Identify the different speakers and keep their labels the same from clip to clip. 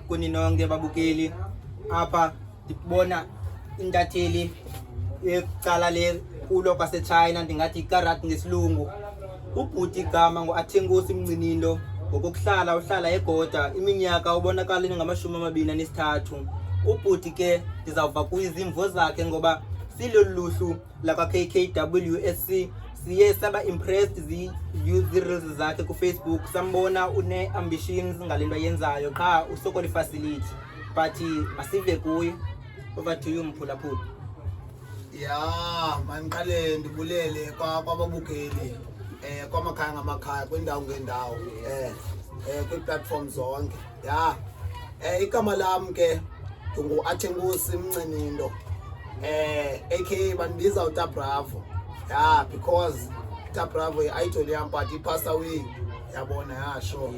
Speaker 1: kuninonke babukeli apha ndibona intatheli ecala lekulo kwaseChina ndingathi iKarat ngesilungu. Ubhuti igama nguAthenkosi Mncinindo ngokokuhlala uhlala eGoda iminyaka ubonakala ngama-23. Ubhuti ke ndizawuva kuyizimvo zakhe ngoba siloluhlu lakwa-KKWSC siye saba impressed zi-reels zakhe ku-Facebook, sambona une-ambitions ngale nto ayenzayo qha usokola ifacility, but masive kuye. Over to you Mphulaphula.
Speaker 2: Ya maniqale ndibulele kwababukeli kwamakhaya ngamakhaya kwindawo ngendawo kwi-platform zonke. Ya igama lam ke nguAthenkosi Mncinindo aka bandibiza uTabravo. Yeah, because Tabravo i-idol yam but he passed away. Yabona, yeah, sure.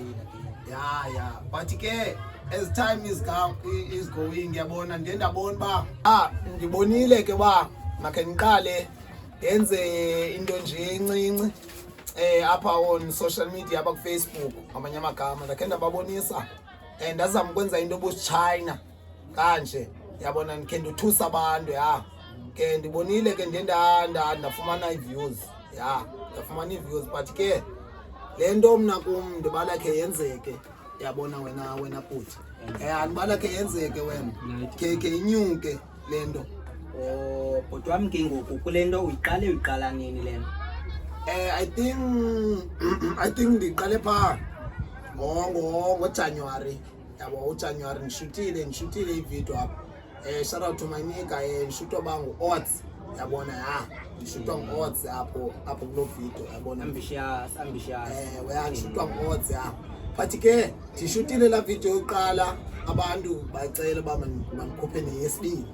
Speaker 2: Yeah. But ke as time is going yabona ndiye ndabona ba ndibonile ke ba makhe niqale yenze into nje encinci apha on social media apha ku-Facebook ngamanye amagama ndakhe ndababonisa ndazama ukwenza into ebusiChina kanje yabona ndikhe ndothusa abantu ya ke ndibonile ke ndiye ndafumana ii-views ndafumana ii-views but ke le nto mna kum ndibala khe yenzeke yabona wena bhuti andibala khe yenzeke wena khe inyuke le nto.
Speaker 1: Bhuti wam ke ngoku kule nto uyiqala nini le nto?
Speaker 2: I think ndiqale phaa ngoJanuwari yabo. uJanuwari ndishutile ividiyo apha. Shout out to my nigga ndishutwa bangu-Odds yabona ndishutwa ngu-Odds apho kuloo video yabona.
Speaker 1: Ambitious.
Speaker 2: Ndishutwa ngu-Odds but ke ndishutile laa video yokuqala abantu bacela uba mandikhuphe neyesibini.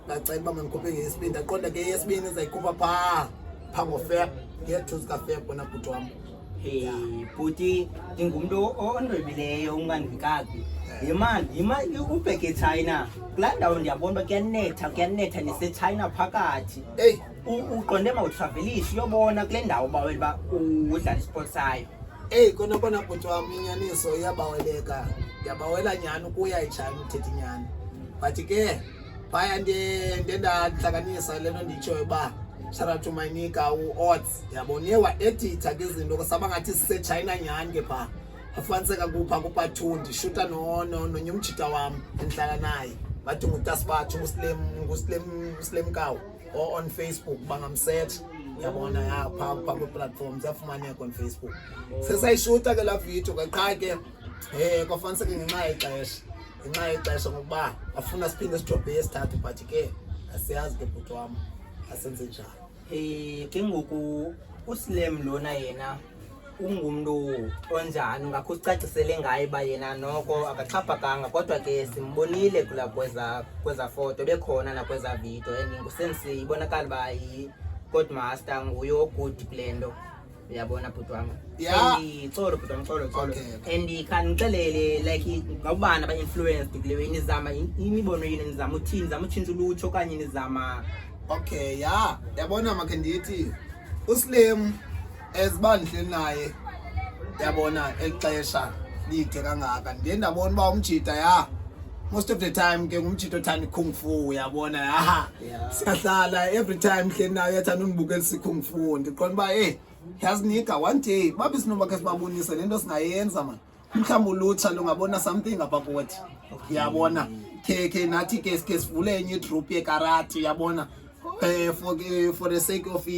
Speaker 2: Bacela uba mandikhuphe ngeyesibini. Ndaqonda ke eyesibini izayikhupha phaa ngoFeb, nge-2 zikaFeb wena bhuti wam.
Speaker 1: Hey bhuti, ndingumntu ondwebileyo ungandikabi. Yima ubheke eChina kulaa ndawo ndiyabona uba kuyanetha neseChina phakathi. Uqonde mawutravelishe uyobona kule ndawo bawela uba udlala isport sayo.
Speaker 2: Kona bhuti wam inyaniso iyabaweleka. Ndiyabawela nyhani ukuya eChina uthetha inyani. But ke phaya ndiye ndahlanganisa le nto nditshoyo uba shout out to my nigga u-Odds yabona uye wa-editha ke izinto kusaba ngathi siseChina nyhani ke phaa. Afumaniseka kupha ku-part 2 ndishuta nonye umjita wam endihlala naye bathi nguTasbathu uSlim Kawu on Facebook bangamsearch yabona phaa kwi-platform ziyafumaneka on Facebook. Sesayishuta ke laa video qha ke kwafumaniseka ngenxa yexesha ngokuba afuna siphinde sidrobhe yesithathu but ke asiyazi ke bhuti wam asenze njani.
Speaker 1: Ke ngoku uSlim lona yena ungumntu onjani, ungakho usicacisele ngaye uba yena noko akaxhaphakanga kodwa ke simbonile kula kweza foto bekhona nakweza video and nguSensi ibonakala uba yi-Godmaster nguye ogood kule nto uyabona bhuti wam. Xolo bhuti wam, xolo. And khandixelele like ngabani aba-influenced kule way nizama imibono yini, nizama uthini, nizama utshintsha ulutsha okanye nizama?
Speaker 2: Okay, yabona makhe ndithi uSlim eziba ndihleli naye yabona elixesha lide kangaka ndiye ndabona uba umjita most of the time ke ngumjita othanda i-kung fu yabona siyahlala every time hleli nayo uyathanda undibukelisa i-kung fu. Ndiqonda uba yazinika one day babe sinoba khe sibabonise le nto singayenza man, mhlawumbi ulutsha lungabona something apha kuthi yabona. Ke nathi ke sikhe sivule enye idrop yekarati yabona for the sake of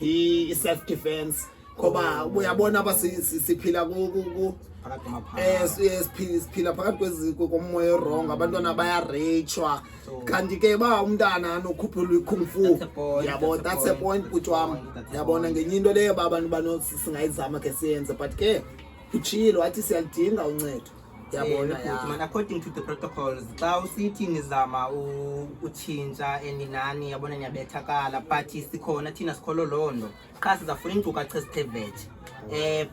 Speaker 2: i-self defense ngoba uyabona aba siphila siphila phakathi kweziko komoya wrong, abantwana bayareyitshwa kanti ke ba umntana anokhuphelwa i-kung fu yabo. That's the point bhuti wam yabona. Ngenye into leyo abantu singayizama ke siyenze but ke utshilo wathi siyalidinga uncedo yabona.
Speaker 1: According to the protocols xa usithi nizama utshintsha nani yabona niyabethakala but sikhona thina sikholo loo nto qha sizafuna iinkcukacha ezithe vetshe.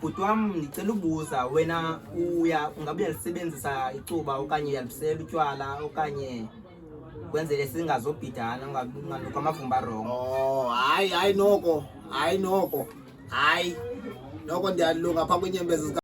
Speaker 1: Bhuti wam ndicela ubuza wena ungabe uyalisebenzisa icuba okanye uyalisela utywala okanye kwenzele singazobhidana unganuka amavumba rongo?
Speaker 2: Hayi noko ndiyalunga phaa kwiinyembezi